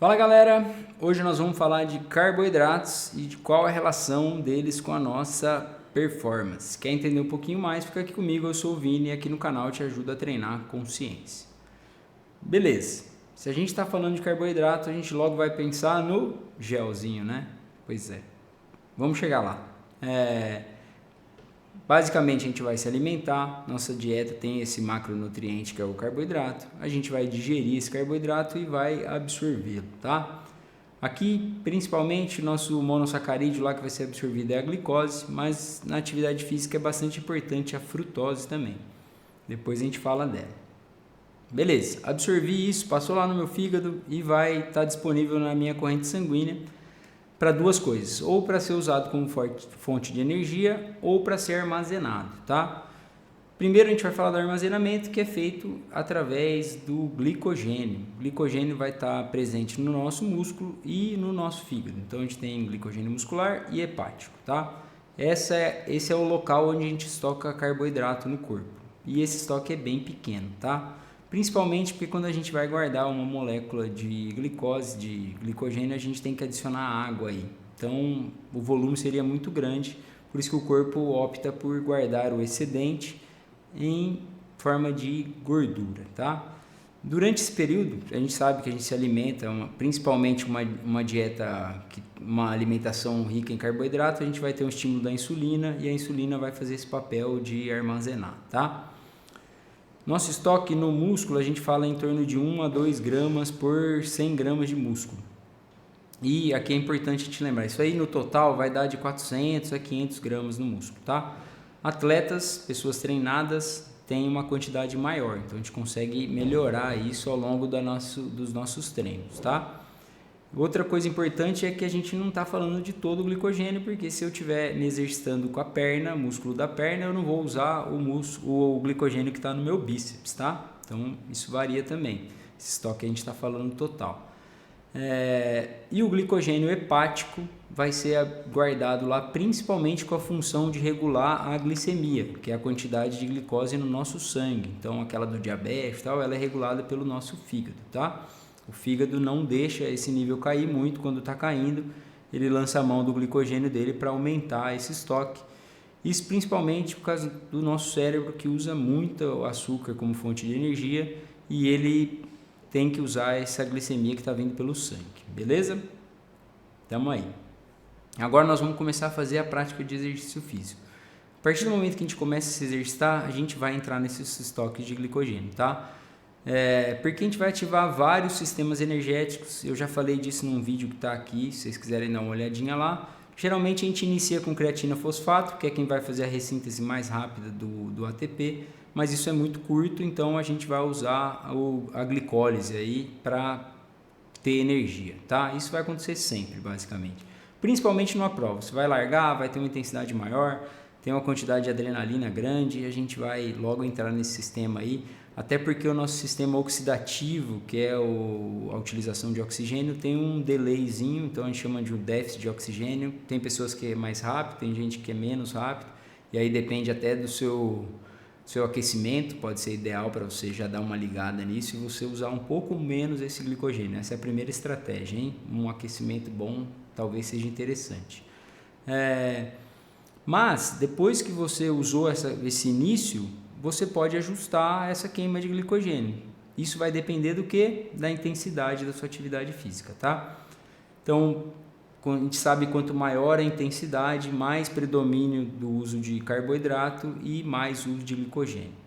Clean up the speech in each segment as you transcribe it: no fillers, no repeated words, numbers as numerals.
Fala galera, hoje nós vamos falar de carboidratos e de qual é a relação deles com a nossa performance. Quer entender um pouquinho mais? Fica aqui comigo, eu sou o Vini e aqui no canal eu te ajudo a treinar consciência. Beleza, se a gente está falando de carboidrato, a gente logo vai pensar no gelzinho, né? Pois é, vamos chegar lá. Basicamente a gente vai se alimentar, nossa dieta tem esse macronutriente que é o carboidrato, a gente vai digerir esse carboidrato e vai absorvê-lo, tá? Aqui principalmente nosso monossacarídeo lá que vai ser absorvido é a glicose, mas na atividade física é bastante importante a frutose também, depois a gente fala dela. Beleza, absorvi isso, passou lá no meu fígado e vai estar disponível na minha corrente sanguínea para duas coisas, ou para ser usado como fonte de energia ou para ser armazenado, tá? Primeiro a gente vai falar do armazenamento, que é feito através do glicogênio. O glicogênio vai estar presente no nosso músculo e no nosso fígado. Então a gente tem glicogênio muscular e hepático, tá? Esse é o local onde a gente estoca carboidrato no corpo. E esse estoque é bem pequeno, tá? Principalmente porque quando a gente vai guardar uma molécula de glicose, de glicogênio, a gente tem que adicionar água aí. Então, o volume seria muito grande, por isso que o corpo opta por guardar o excedente em forma de gordura, tá? Durante esse período, a gente sabe que a gente se alimenta, principalmente uma dieta, uma alimentação rica em carboidrato, a gente vai ter um estímulo da insulina e a insulina vai fazer esse papel de armazenar, tá? Nosso estoque no músculo, a gente fala em torno de 1 a 2 gramas por 100 gramas de músculo. E aqui é importante te lembrar, isso aí no total vai dar de 400 a 500 gramas no músculo, tá? Atletas, pessoas treinadas, têm uma quantidade maior, então a gente consegue melhorar isso ao longo dos nossos treinos, tá? Outra coisa importante é que a gente não está falando de todo o glicogênio, porque se eu estiver me exercitando com a perna, músculo da perna, eu não vou usar o glicogênio que está no meu bíceps, tá? Então isso varia também. Esse estoque a gente está falando total. E o glicogênio hepático vai ser guardado lá principalmente com a função de regular a glicemia, que é a quantidade de glicose no nosso sangue. Então aquela do diabetes e tal, ela é regulada pelo nosso fígado, tá? O fígado não deixa esse nível cair muito, quando está caindo, ele lança a mão do glicogênio dele para aumentar esse estoque. Isso principalmente por causa do nosso cérebro, que usa muito açúcar como fonte de energia e ele tem que usar essa glicemia que está vindo pelo sangue, beleza? Tamo aí. Agora nós vamos começar a fazer a prática de exercício físico. A partir do momento que a gente começa a se exercitar, a gente vai entrar nesses estoques de glicogênio, tá? Porque a gente vai ativar vários sistemas energéticos. Eu já falei disso num vídeo que está aqui, se vocês quiserem dar uma olhadinha lá. Geralmente a gente inicia com creatina fosfato, que é quem vai fazer a ressíntese mais rápida do ATP, mas isso é muito curto, então a gente vai usar a glicólise aí para ter energia, tá? Isso vai acontecer sempre, basicamente. Principalmente numa prova, você vai largar, vai ter uma intensidade maior, tem uma quantidade de adrenalina grande e a gente vai logo entrar nesse sistema aí, até porque o nosso sistema oxidativo, que é a utilização de oxigênio, tem um delayzinho, então a gente chama de um déficit de oxigênio. Tem pessoas que é mais rápido, tem gente que é menos rápido, e aí depende até do seu aquecimento, pode ser ideal para você já dar uma ligada nisso e você usar um pouco menos esse glicogênio. Essa é a primeira estratégia, hein? Um aquecimento bom talvez seja interessante. Mas depois que você usou esse início, você pode ajustar essa queima de glicogênio. Isso vai depender do que? Da intensidade da sua atividade física, tá? Então, a gente sabe quanto maior a intensidade, mais predomínio do uso de carboidrato e mais uso de glicogênio.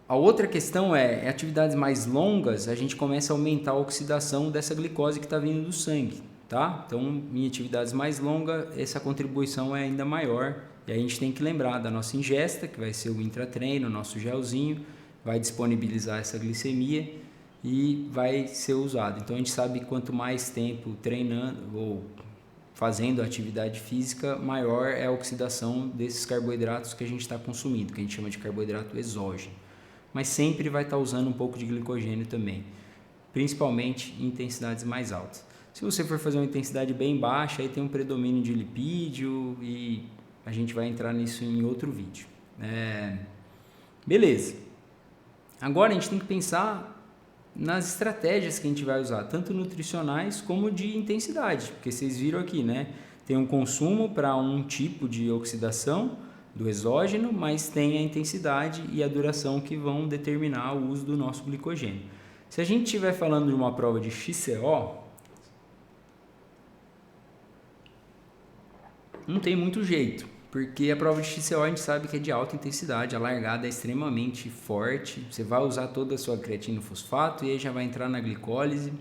A outra questão em atividades mais longas, a gente começa a aumentar a oxidação dessa glicose que está vindo do sangue, tá? Então, em atividades mais longas, essa contribuição é ainda maior. E a gente tem que lembrar da nossa ingesta, que vai ser o intratreino, o nosso gelzinho, vai disponibilizar essa glicemia e vai ser usado. Então a gente sabe que quanto mais tempo treinando ou fazendo atividade física, maior é a oxidação desses carboidratos que a gente está consumindo, que a gente chama de carboidrato exógeno. Mas sempre vai estar usando um pouco de glicogênio também, principalmente em intensidades mais altas. Se você for fazer uma intensidade bem baixa, aí tem um predomínio de lipídio e a gente vai entrar nisso em outro vídeo. Beleza. Agora a gente tem que pensar nas estratégias que a gente vai usar, tanto nutricionais como de intensidade, porque vocês viram aqui, né? Tem um consumo para um tipo de oxidação do exógeno, mas tem a intensidade e a duração que vão determinar o uso do nosso glicogênio. Se a gente estiver falando de uma prova de XCO, não tem muito jeito, porque a prova de XCO a gente sabe que é de alta intensidade, a largada é extremamente forte, você vai usar toda a sua creatina fosfato e aí já vai entrar na glicólise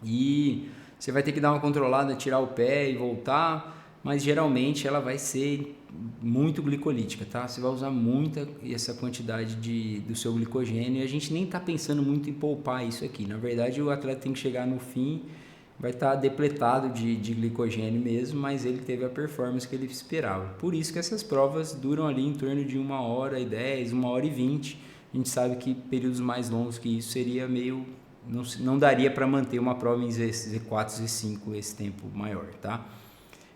e você vai ter que dar uma controlada, tirar o pé e voltar, mas geralmente ela vai ser muito glicolítica, tá? Você vai usar muita essa quantidade do seu glicogênio e a gente nem está pensando muito em poupar isso aqui. Na verdade, o atleta tem que chegar no fim, vai estar depletado de glicogênio mesmo, mas ele teve a performance que ele esperava. Por isso que essas provas duram ali em torno de 1h10, 1h20. A gente sabe que períodos mais longos que isso seria meio... Não daria para manter uma prova em Z4, Z5 esse tempo maior, tá?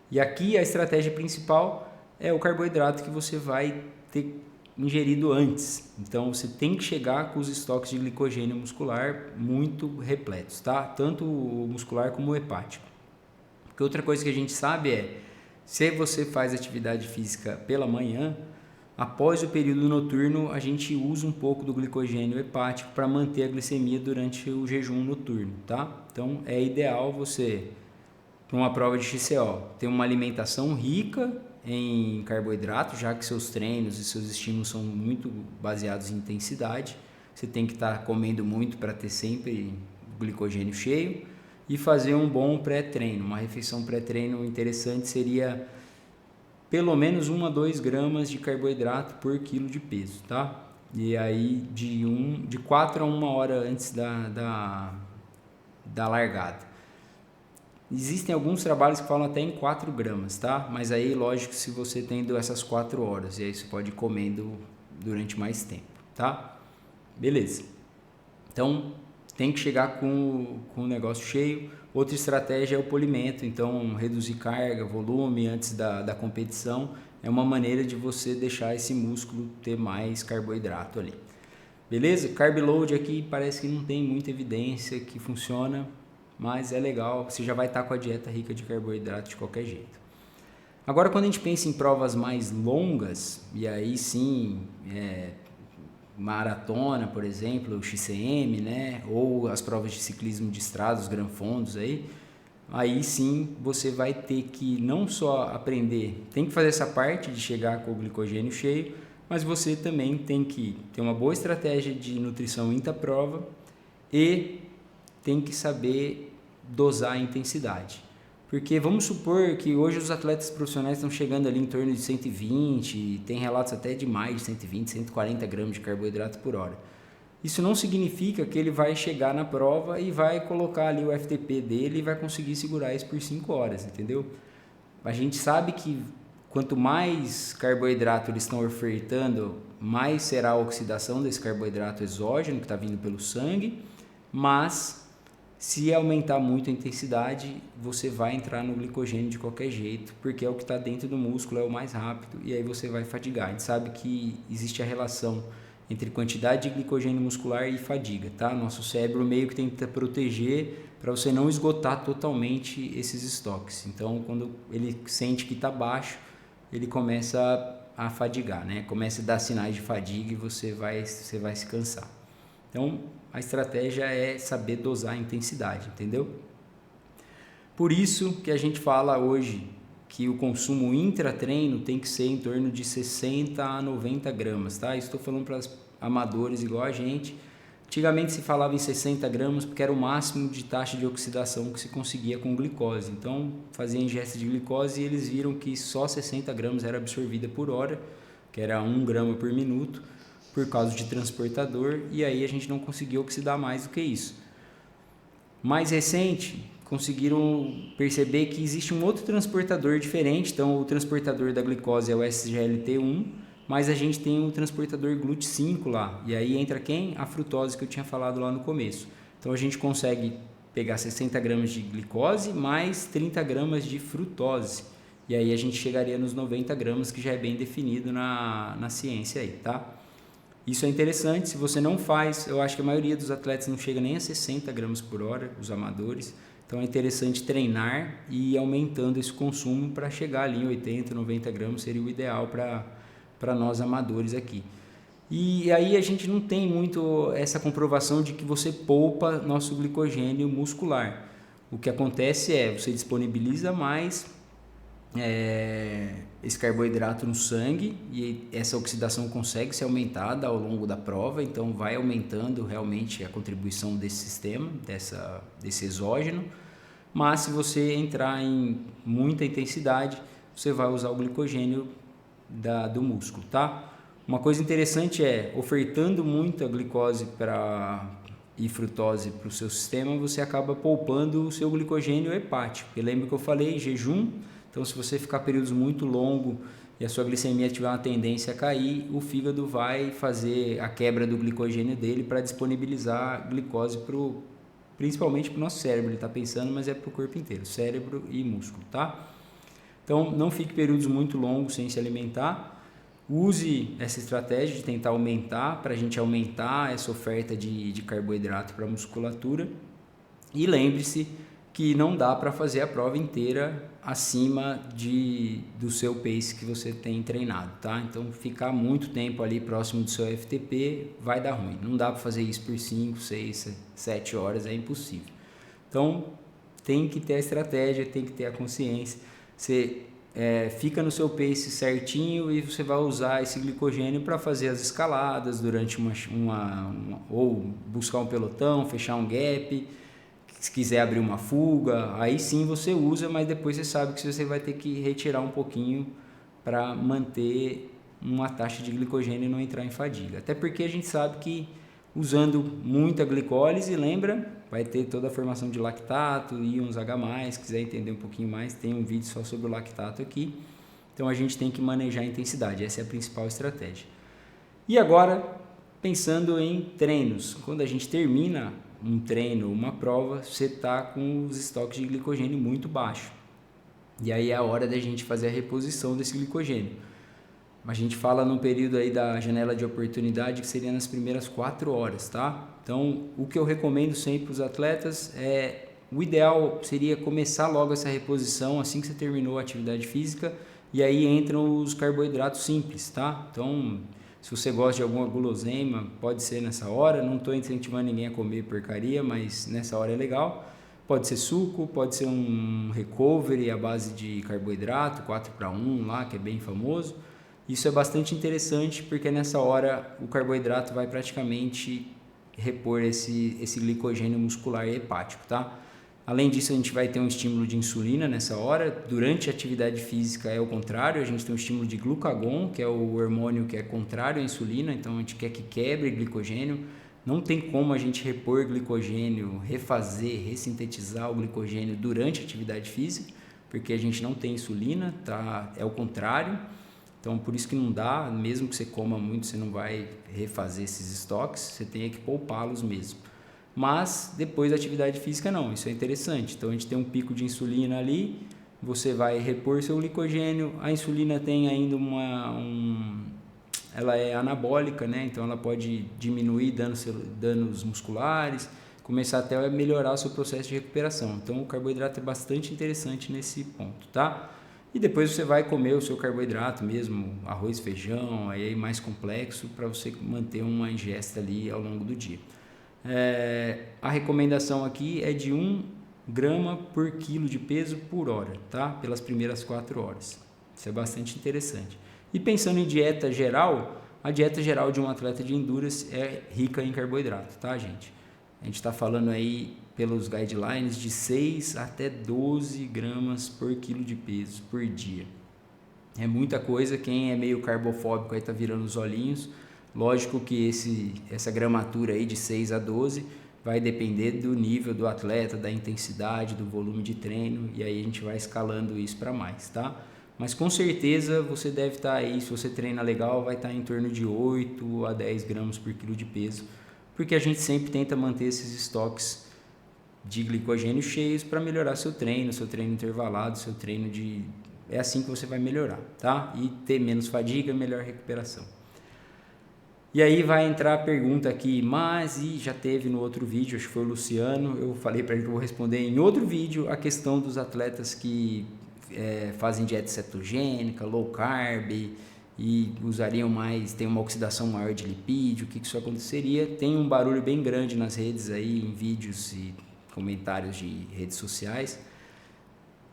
E aqui a estratégia principal é o carboidrato que você vai ter ingerido antes. Então você tem que chegar com os estoques de glicogênio muscular muito repletos, tá? Tanto o muscular como o hepático. Porque outra coisa que a gente sabe é, se você faz atividade física pela manhã, após o período noturno, a gente usa um pouco do glicogênio hepático para manter a glicemia durante o jejum noturno, tá? Então, é ideal você, para uma prova de XCO, ter uma alimentação rica em carboidrato, já que seus treinos e seus estímulos são muito baseados em intensidade. Você tem que estar comendo muito para ter sempre o glicogênio cheio e fazer um bom pré-treino. Uma refeição pré-treino interessante seria pelo menos 1 a 2 gramas de carboidrato por quilo de peso, tá? E aí de 4 a 1 hora antes da largada. Existem alguns trabalhos que falam até em 4 gramas, tá? Mas aí, lógico, se você tendo essas 4 horas, e aí você pode ir comendo durante mais tempo, tá? Beleza. Então, tem que chegar com o negócio cheio. Outra estratégia é o polimento, então reduzir carga, volume antes da competição é uma maneira de você deixar esse músculo ter mais carboidrato ali. Beleza? Carb load aqui parece que não tem muita evidência que funciona, mas é legal, você já vai estar com a dieta rica de carboidrato de qualquer jeito. Agora, quando a gente pensa em provas mais longas, e aí sim, maratona, por exemplo, o XCM, né? Ou as provas de ciclismo de estrada, os granfondos aí sim você vai ter que não só aprender, tem que fazer essa parte de chegar com o glicogênio cheio, mas você também tem que ter uma boa estratégia de nutrição intra-prova e tem que saber dosar a intensidade. Porque vamos supor que hoje os atletas profissionais estão chegando ali em torno de 120, tem relatos até de mais de 120, 140 gramas de carboidrato por hora. Isso não significa que ele vai chegar na prova e vai colocar ali o FTP dele e vai conseguir segurar isso por 5 horas, entendeu? A gente sabe que quanto mais carboidrato eles estão ofertando, mais será a oxidação desse carboidrato exógeno que está vindo pelo sangue, mas se aumentar muito a intensidade, você vai entrar no glicogênio de qualquer jeito, porque é o que está dentro do músculo, é o mais rápido, e aí você vai fadigar. A gente sabe que existe a relação entre quantidade de glicogênio muscular e fadiga, tá? Nosso cérebro meio que tenta proteger para você não esgotar totalmente esses estoques. Então, quando ele sente que está baixo, ele começa a fadigar, né? Começa a dar sinais de fadiga e você vai se cansar. Então, a estratégia é saber dosar a intensidade, entendeu? Por isso que a gente fala hoje que o consumo intratreino tem que ser em torno de 60 a 90 gramas, tá? Estou falando para os amadores igual a gente. Antigamente se falava em 60 gramas porque era o máximo de taxa de oxidação que se conseguia com glicose. Então, fazia ingesta de glicose e eles viram que só 60 gramas era absorvida por hora, que era 1 grama por minuto, por causa de transportador, e aí a gente não conseguiu oxidar mais do que isso. Mais recente, conseguiram perceber que existe um outro transportador diferente, então o transportador da glicose é o SGLT1, mas a gente tem o transportador GLUT5 lá, e aí entra quem? A frutose que eu tinha falado lá no começo. Então a gente consegue pegar 60 gramas de glicose mais 30 gramas de frutose, e aí a gente chegaria nos 90 gramas, que já é bem definido na ciência aí, tá? Isso é interessante, se você não faz, eu acho que a maioria dos atletas não chega nem a 60 gramas por hora, os amadores, então é interessante treinar e ir aumentando esse consumo para chegar ali em 80, 90 gramas, seria o ideal para nós amadores aqui. E aí a gente não tem muito essa comprovação de que você poupa nosso glicogênio muscular. O que acontece é, você disponibiliza mais esse carboidrato no sangue e essa oxidação consegue ser aumentada ao longo da prova, então vai aumentando realmente a contribuição desse sistema, desse exógeno. Mas se você entrar em muita intensidade, você vai usar o glicogênio do músculo, tá? Uma coisa interessante é, ofertando muita glicose e frutose para o seu sistema, você acaba poupando o seu glicogênio hepático. E lembra que eu falei, jejum, então se você ficar períodos muito longos e a sua glicemia tiver uma tendência a cair, o fígado vai fazer a quebra do glicogênio dele para disponibilizar glicose principalmente para o nosso cérebro, ele está pensando, mas é para o corpo inteiro, cérebro e músculo, tá? Então não fique períodos muito longos sem se alimentar. Use essa estratégia de tentar aumentar, para a gente aumentar essa oferta de carboidrato para a musculatura. E lembre-se que não dá para fazer a prova inteira acima do seu pace que você tem treinado, tá? Então ficar muito tempo ali próximo do seu FTP vai dar ruim. Não dá para fazer isso por 5, 6, 7 horas, é impossível. Então tem que ter a estratégia, tem que ter a consciência. Você fica no seu pace certinho e você vai usar esse glicogênio para fazer as escaladas durante ou buscar um pelotão, fechar um gap, se quiser abrir uma fuga, aí sim você usa, mas depois você sabe que você vai ter que retirar um pouquinho para manter uma taxa de glicogênio e não entrar em fadiga. Até porque a gente sabe que usando muita glicólise, lembra, vai ter toda a formação de lactato, íons H+, se quiser entender um pouquinho mais, tem um vídeo só sobre o lactato aqui. Então a gente tem que manejar a intensidade, essa é a principal estratégia. E agora, pensando em treinos, quando a gente termina um treino, uma prova, você está com os estoques de glicogênio muito baixos. E aí é a hora da gente fazer a reposição desse glicogênio. A gente fala no período aí da janela de oportunidade que seria nas primeiras 4 horas, tá? Então, o que eu recomendo sempre para os atletas o ideal seria começar logo essa reposição assim que você terminou a atividade física e aí entram os carboidratos simples, tá? Então, se você gosta de alguma guloseima, pode ser nessa hora, não estou incentivando ninguém a comer porcaria, mas nessa hora é legal. Pode ser suco, pode ser um recovery à base de carboidrato, 4:1 lá, que é bem famoso. Isso é bastante interessante porque nessa hora o carboidrato vai praticamente repor esse glicogênio muscular e hepático, tá? Além disso, a gente vai ter um estímulo de insulina nessa hora. Durante a atividade física é o contrário, a gente tem um estímulo de glucagon, que é o hormônio que é contrário à insulina, então a gente quer que quebre glicogênio. Não tem como a gente repor glicogênio, refazer, ressintetizar o glicogênio durante a atividade física, porque a gente não tem insulina, tá? É o contrário. Então, por isso que não dá, mesmo que você coma muito, você não vai refazer esses estoques, você tem que poupá-los mesmo. Mas, depois da atividade física, não, isso é interessante. Então, a gente tem um pico de insulina ali, você vai repor seu glicogênio, a insulina tem ainda ela é anabólica, né? Então, ela pode diminuir danos musculares, começar até a melhorar o seu processo de recuperação. Então, o carboidrato é bastante interessante nesse ponto, tá? E depois você vai comer o seu carboidrato mesmo, arroz, feijão, aí mais complexo, para você manter uma ingesta ali ao longo do dia. A recomendação aqui é de 1 grama por quilo de peso por hora, tá? Pelas primeiras 4 horas. Isso é bastante interessante. E pensando em dieta geral, a dieta geral de um atleta de endurance é rica em carboidrato, tá, gente? A gente está falando aí pelos guidelines de 6 até 12 gramas por quilo de peso por dia. É muita coisa, quem é meio carbofóbico aí está virando os olhinhos. Lógico que essa gramatura aí de 6 a 12 vai depender do nível do atleta, da intensidade, do volume de treino, e aí a gente vai escalando isso para mais, tá? Mas com certeza você deve estar aí, se você treina legal, vai estar em torno de 8 a 10 gramas por quilo de peso, porque a gente sempre tenta manter esses estoques de glicogênio cheios para melhorar seu treino intervalado, seu treino é assim que você vai melhorar, tá? E ter menos fadiga, melhor recuperação. E aí vai entrar a pergunta aqui, mas e já teve no outro vídeo, acho que foi o Luciano, eu falei para ele que eu vou responder em outro vídeo a questão dos atletas que fazem dieta cetogênica, low carb e usariam mais, tem uma oxidação maior de lipídio, o que isso aconteceria? Tem um barulho bem grande nas redes aí, em vídeos e comentários de redes sociais.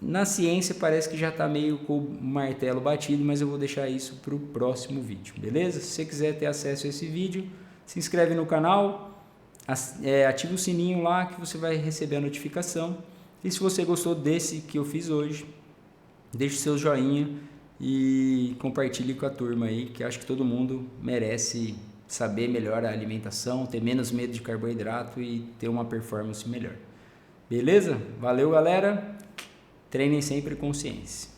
Na ciência parece que já está meio com o martelo batido, mas eu vou deixar isso para o próximo vídeo, beleza? Se você quiser ter acesso a esse vídeo, se inscreve no canal, ativa o sininho lá que você vai receber a notificação. E se você gostou desse que eu fiz hoje, deixe seu joinha e compartilhe com a turma aí, que acho que todo mundo merece saber melhor a alimentação, ter menos medo de carboidrato e ter uma performance melhor. Beleza? Valeu, galera! Treinem sempre com ciência.